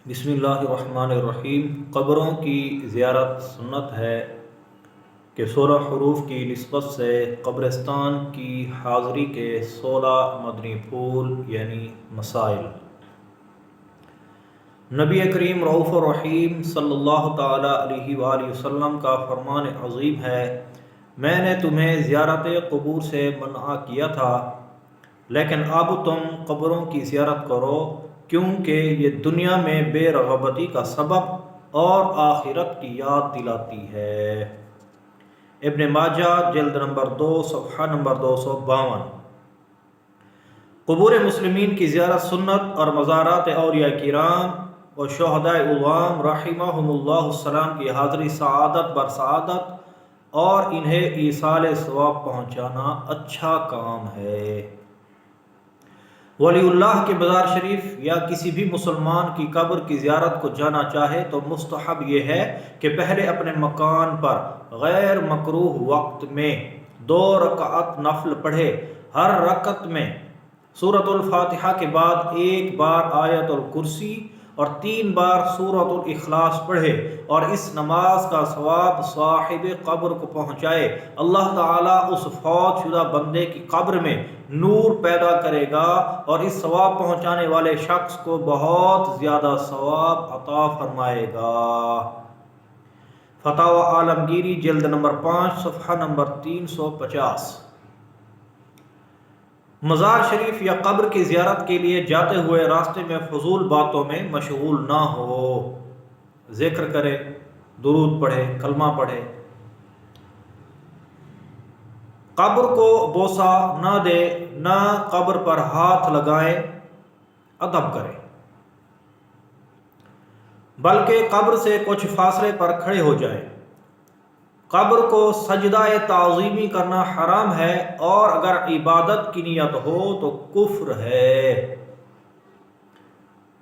بسم اللہ الرحمن الرحیم۔ قبروں کی زیارت سنت ہے کہ 16 حروف کی نسبت سے قبرستان کی حاضری کے 16 مدنی پھول یعنی مسائل۔ نبی کریم رؤوف الرحیم صلی اللہ تعالی علیہ وآلہ وسلم کا فرمان عظیم ہے، میں نے تمہیں زیارت قبور سے منع کیا تھا، لیکن اب تم قبروں کی زیارت کرو، کیونکہ یہ دنیا میں بے رغبتی کا سبب اور آخرت کی یاد دلاتی ہے۔ ابن ماجہ جلد نمبر 2 صفحہ نمبر 252۔ قبور مسلمین کی زیارت سنت اور مزارات اولیاء کرام و شہداء عظام رحمہم اللہ السلام کی حاضری سعادت بر سعادت اور انہیں ایصال ثواب پہنچانا اچھا کام ہے۔ ولی اللہ کے مزار شریف یا کسی بھی مسلمان کی قبر کی زیارت کو جانا چاہے تو مستحب یہ ہے کہ پہلے اپنے مکان پر غیر مکروہ وقت میں 2 رکعت نفل پڑھے، ہر رکعت میں سورۃ الفاتحہ کے بعد 1 بار آیت الکرسی اور 3 بار سورۃ الاخلاص پڑھے، اور اس نماز کا ثواب صاحب قبر کو پہنچائے۔ اللہ تعالیٰ اس فوت شدہ بندے کی قبر میں نور پیدا کرے گا اور اس ثواب پہنچانے والے شخص کو بہت زیادہ ثواب عطا فرمائے گا۔ فتاوی عالمگیری جلد نمبر 5 صفحہ نمبر 350۔ مزار شریف یا قبر کی زیارت کے لیے جاتے ہوئے راستے میں فضول باتوں میں مشغول نہ ہو، ذکر کرے، درود پڑھے، کلمہ پڑھے، قبر کو بوسہ نہ دے، نہ قبر پر ہاتھ لگائے، ادب کرے، بلکہ قبر سے کچھ فاصلے پر کھڑے ہو جائے۔ قبر کو سجدہ تعظیمی کرنا حرام ہے، اور اگر عبادت کی نیت ہو تو کفر ہے۔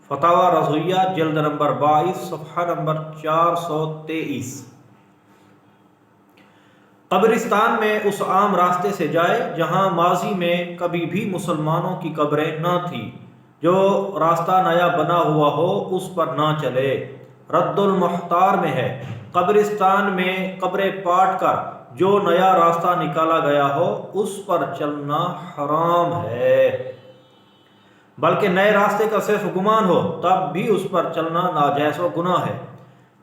فتاوی رضویہ جلد نمبر 22 صفحہ نمبر 423۔ قبرستان میں اس عام راستے سے جائے جہاں ماضی میں کبھی بھی مسلمانوں کی قبریں نہ تھیں، جو راستہ نیا بنا ہوا ہو اس پر نہ چلے۔ رد المختار میں ہے، قبرستان میں قبریں پاٹ کر جو نیا راستہ نکالا گیا ہو اس پر چلنا حرام ہے، بلکہ نئے راستے کا صرف گمان ہو تب بھی اس پر چلنا ناجائز و گناہ ہے۔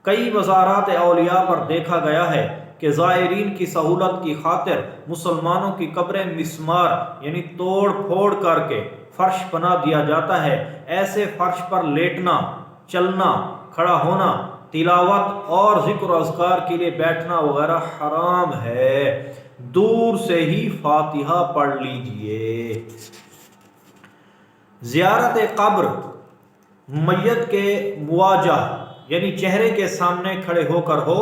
کئی مزارات اولیاء پر دیکھا گیا ہے کہ زائرین کی سہولت کی خاطر مسلمانوں کی قبریں مسمار یعنی توڑ پھوڑ کر کے فرش بنا دیا جاتا ہے۔ ایسے فرش پر لیٹنا، چلنا، کھڑا ہونا، تلاوت اور ذکر و اذکار کے لیے بیٹھنا وغیرہ حرام ہے۔ دور سے ہی فاتحہ پڑھ لیجئے۔ زیارت قبر میت کے مواجہ یعنی چہرے کے سامنے کھڑے ہو کر ہو،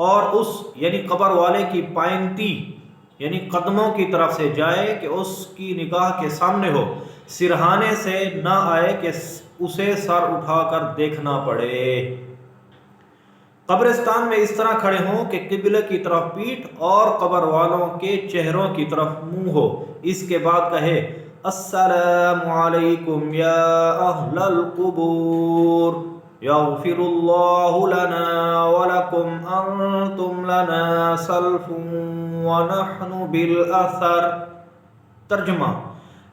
اور اس یعنی قبر والے کی پائنتی یعنی قدموں کی طرف سے جائے کہ اس کی نگاہ کے سامنے ہو، سرہانے سے نہ آئے کہ اسے سر اٹھا کر دیکھنا پڑے۔ قبرستان میں اس طرح کھڑے ہوں کہ قبلے کی طرف پیٹھ اور قبر والوں کے چہروں کی طرف منہ ہو۔ اس کے بعد کہے، السلام علیکم یا اہل القبور، یغفر اللہ لنا ولکم انتم لنا سلف ونحن بالاثر۔ ترجمہ: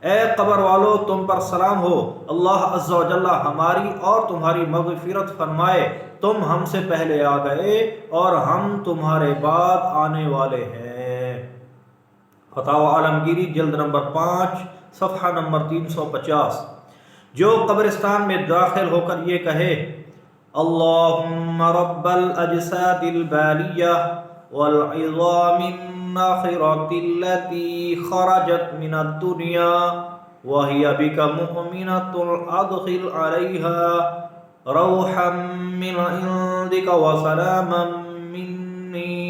اے قبر والو، تم پر سلام ہو، اللہ عز و جل ہماری اور تمہاری مغفرت فرمائے، تم ہم سے پہلے آ گئے اور ہم تمہارے بعد آنے والے ہیں۔ فتاوی عالمگیری جلد نمبر 5 صفحہ نمبر 350۔ جو قبرستان میں داخل ہو کر یہ کہے، اللہم رب الاجساد البالیہ والعظام الناخرة التي خرجت من الدنيا وهي بك مؤمنة أدخل عليها روحا من عندك وسلاما مني۔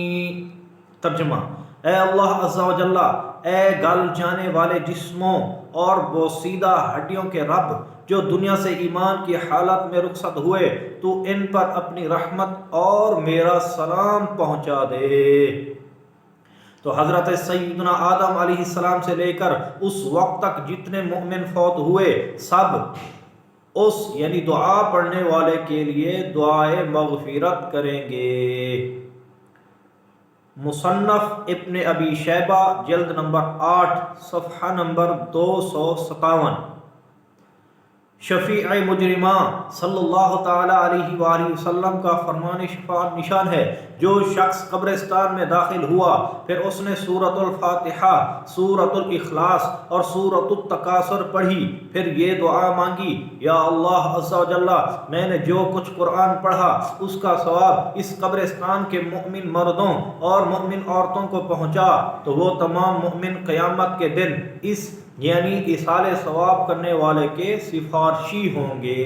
ترجمہ: اے اللہ عز و جل، اے گل جانے والے جسموں اور بوسیدہ ہڈیوں کے رب، جو دنیا سے ایمان کی حالت میں رخصت ہوئے، تو ان پر اپنی رحمت اور میرا سلام پہنچا دے۔ تو حضرت سیدنا آدم علیہ السلام سے لے کر اس وقت تک جتنے مومن فوت ہوئے، سب اس یعنی دعا پڑھنے والے کے لیے دعائے مغفرت کریں گے۔ مصنف ابن ابی شیبہ جلد نمبر 8 صفحہ نمبر 257۔ شفیع مجرمان صلی اللہ تعالی علیہ وآلہ وسلم کا فرمان شفاعت نشان ہے، جو شخص قبرستان میں داخل ہوا پھر اس نے سورۃ الفاتحہ، سورۃ الاخلاص اور سورۃ التکاثر پڑھی، پھر یہ دعا مانگی، یا اللہ عز و جل، میں نے جو کچھ قرآن پڑھا اس کا ثواب اس قبرستان کے مؤمن مردوں اور مؤمن عورتوں کو پہنچا، تو وہ تمام مؤمن قیامت کے دن اس یعنی ایصال ثواب کرنے والے کے سفارشی ہوں گے۔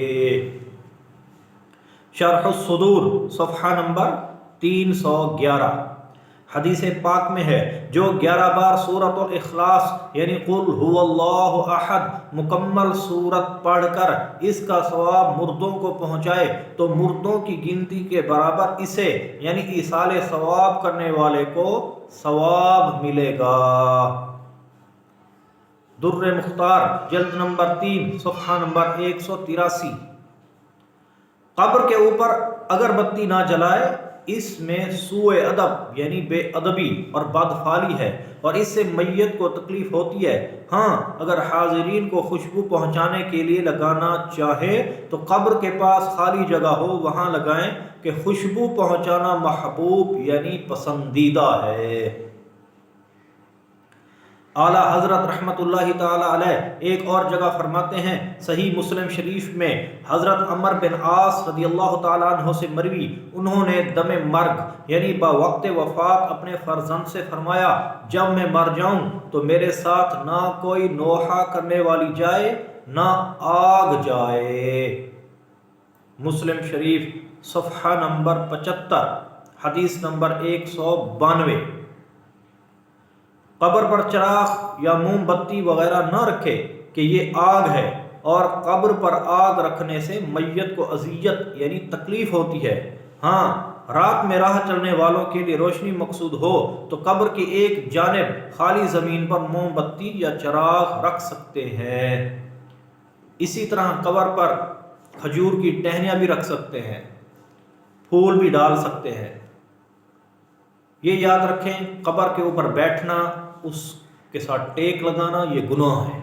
شرح الصدور صفحہ نمبر 311۔ حدیث پاک میں ہے، جو 11 بار سورۃ الاخلاص یعنی قل هو اللہ احد مکمل سورت پڑھ کر اس کا ثواب مردوں کو پہنچائے تو مردوں کی گنتی کے برابر اسے یعنی ایصال ثواب کرنے والے کو ثواب ملے گا۔ در مختار جلد نمبر 3 صفحہ نمبر 183۔ قبر کے اوپر اگربتی نہ جلائے، اس میں سوء ادب یعنی بے ادبی اور بدفعلی ہے اور اس سے میت کو تکلیف ہوتی ہے۔ ہاں، اگر حاضرین کو خوشبو پہنچانے کے لیے لگانا چاہے تو قبر کے پاس خالی جگہ ہو وہاں لگائیں کہ خوشبو پہنچانا محبوب یعنی پسندیدہ ہے۔ اعلیٰ حضرت رحمۃ اللہ تعالی علیہ ایک اور جگہ فرماتے ہیں، صحیح مسلم شریف میں حضرت عمر بن عاص رضی اللہ تعالیٰ عنہ سے مروی، انہوں نے دم مرگ یعنی بوقت وفات اپنے فرزند سے فرمایا، جب میں مر جاؤں تو میرے ساتھ نہ کوئی نوحہ کرنے والی جائے نہ آگ جائے۔ مسلم شریف صفحہ نمبر 75، حدیث نمبر 192۔ قبر پر چراغ یا موم بتی وغیرہ نہ رکھے کہ یہ آگ ہے، اور قبر پر آگ رکھنے سے میت کو اذیت یعنی تکلیف ہوتی ہے۔ ہاں، رات میں راہ چلنے والوں کے لیے روشنی مقصود ہو تو قبر کی ایک جانب خالی زمین پر موم بتی یا چراغ رکھ سکتے ہیں۔ اسی طرح قبر پر کھجور کی ٹہنیاں بھی رکھ سکتے ہیں، پھول بھی ڈال سکتے ہیں۔ یہ یاد رکھیں، قبر کے اوپر بیٹھنا، اس کے ساتھ ٹیک لگانا یہ گناہ ہے۔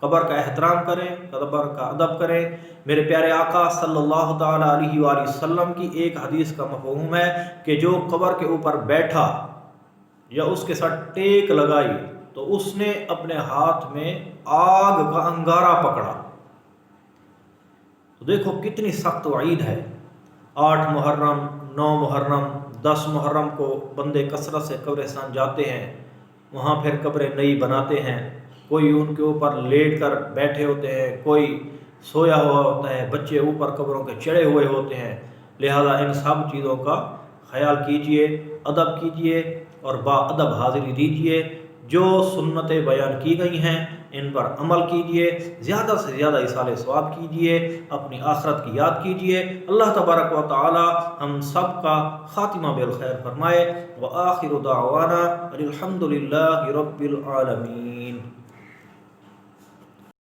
قبر کا احترام کریں، قبر کا ادب کریں۔ میرے پیارے آقا صلی اللہ تعالی علیہ وآلہ وسلم کی ایک حدیث کا مفہوم ہے کہ جو قبر کے اوپر بیٹھا یا اس کے ساتھ ٹیک لگائی تو اس نے اپنے ہاتھ میں آگ کا انگارہ پکڑا۔ تو دیکھو کتنی سخت وعید ہے۔ 8 محرم، 9 محرم، 10 محرم کو بندے کثرت سے قبرستان جاتے ہیں، وہاں پھر قبریں نئی بناتے ہیں، کوئی ان کے اوپر لیٹ کر بیٹھے ہوتے ہیں، کوئی سویا ہوا ہوتا ہے، بچے اوپر قبروں کے چڑھے ہوئے ہوتے ہیں۔ لہذا ان سب چیزوں کا خیال کیجئے، ادب کیجئے اور با ادب حاضری دیجئے۔ جو سنتیں بیان کی گئی ہیں ان پر عمل کیجئے، زیادہ سے زیادہ ایصال ثواب کیجئے، اپنی آخرت کی یاد کیجئے۔ اللہ تبارک و تعالی ہم سب کا خاتمہ بالخیر فرمائے۔ وآخر دعوانا الحمد للہ رب العالمین۔